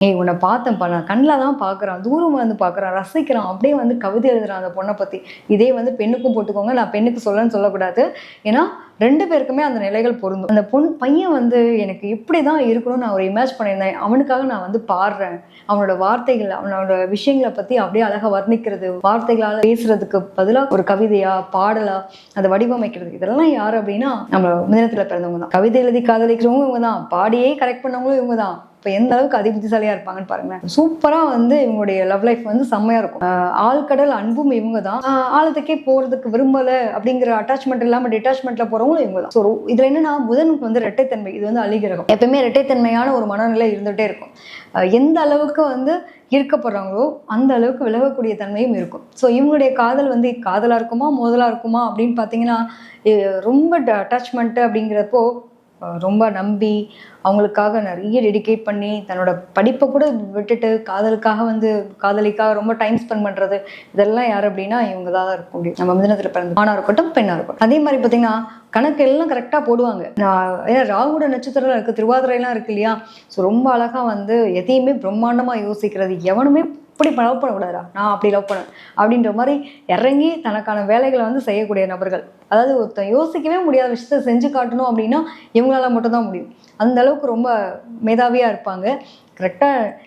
ஏய் உன்னை பார்த்தேன்ப்பா, நான் கண்ணில் தான் பார்க்குறான், தூரமாக வந்து பார்க்குறான், ரசிக்கிறான், அப்படியே வந்து கவிதை எழுதுறான் அந்த பொண்ணை பற்றி. இதே வந்து பெண்ணுக்கும் போட்டுக்கோங்க, நான் பெண்ணுக்கு சொல்லன்னு சொல்லக்கூடாது. ஏன்னா 2 பேருக்குமே அந்த நிலைகள் பொருந்தும். அந்த பையன் வந்து எனக்கு இப்படி தான் இருக்கணும்னு நான் ஒரு இமேஜ் பண்ணியிருந்தேன். அவனுக்காக நான் வந்து பாடுறேன். அவனோட வார்த்தைகள், அவனோட விஷயங்களை பற்றி அப்படியே அழகாக வர்ணிக்கிறது, வார்த்தைகளால் பேசுறதுக்கு பதிலாக ஒரு கவிதையா, பாடலா அதை வடிவமைக்கிறது. இதெல்லாம் யார் அப்படின்னா நம்ம மிதனத்தில் பிறந்தவங்க தான். கவிதை எழுதி காதலிக்கிறவங்க இவங்க தான், பாடியே கரெக்ட் பண்ணவங்களும் இவங்க தான். இப்போ எந்த அளவுக்கு அதிபுத்திசாலியாக இருப்பாங்கன்னு பாருங்களேன். சூப்பராக வந்து இவங்களுடைய லவ் லைஃப் வந்து செம்மையாக இருக்கும். ஆழ்கடல் அன்பும் இவங்க தான். ஆழத்துக்கே போகிறதுக்கு விரும்பலை அப்படிங்கிற அட்டாச்மெண்ட் இல்லாமல் டிட்டாச்மெண்ட்டில் போகிறவங்களும் இவங்க தான். ஸோ இதில் என்னன்னா புதனுக்கு வந்து இரட்டைத்தன்மை, இது வந்து அழிகிரகம். எப்பவுமே இரட்டைத்தன்மையான ஒரு மனநிலை இருந்துகிட்டே இருக்கும். எந்த அளவுக்கு வந்து ஈர்க்கப்படுறாங்களோ அந்த அளவுக்கு விலகக்கூடிய தன்மையும் இருக்கும். ஸோ இவங்களுடைய காதல் வந்து காதலாக இருக்குமா மோதலாக இருக்குமா அப்படின்னு பார்த்தீங்கன்னா ரொம்ப அட்டாச்மெண்ட்டு அப்படிங்கிறப்போ ரொம்ப நம்பி அவங்களுக்காக நிறைய டெடிகேட் பண்ணி தன்னோட படிப்பை கூட விட்டுட்டு காதலுக்காக வந்து காதலிக்காக ரொம்ப டைம் ஸ்பெண்ட் பண்ணுறது, இதெல்லாம் யார் அப்படின்னா இவங்க தான் இருக்க முடியும். நம்ம மிதனத்தில் பிறந்த ஆணாக இருக்கட்டும் பெண்ணாக இருக்கட்டும். அதே மாதிரி பார்த்தீங்கன்னா கணக்கு எல்லாம் கரெக்டாக போடுவாங்க. ஏன்னா ராகுட நட்சத்திரம் இருக்குது, திருவாதிரைலாம் இருக்கு இல்லையா. ஸோ ரொம்ப அழகாக வந்து எதையுமே பிரம்மாண்டமாக யோசிக்கிறது. எவனுமே இப்படி லவ் பண்ணக்கூடாதா, நான் அப்படி லவ் பண்ணேன் அப்படின்ற மாதிரி இறங்கி தனக்கான வேலைகளை வந்து செய்யக்கூடிய நபர்கள். அதாவது ஒருத்தன் யோசிக்கவே முடியாத விஷயத்த செஞ்சு காட்டணும் அப்படின்னா இவங்களால மட்டும்தான் முடியும். அந்த அளவுக்கு ரொம்ப மேதாவியாக இருப்பாங்க. கரெக்டாக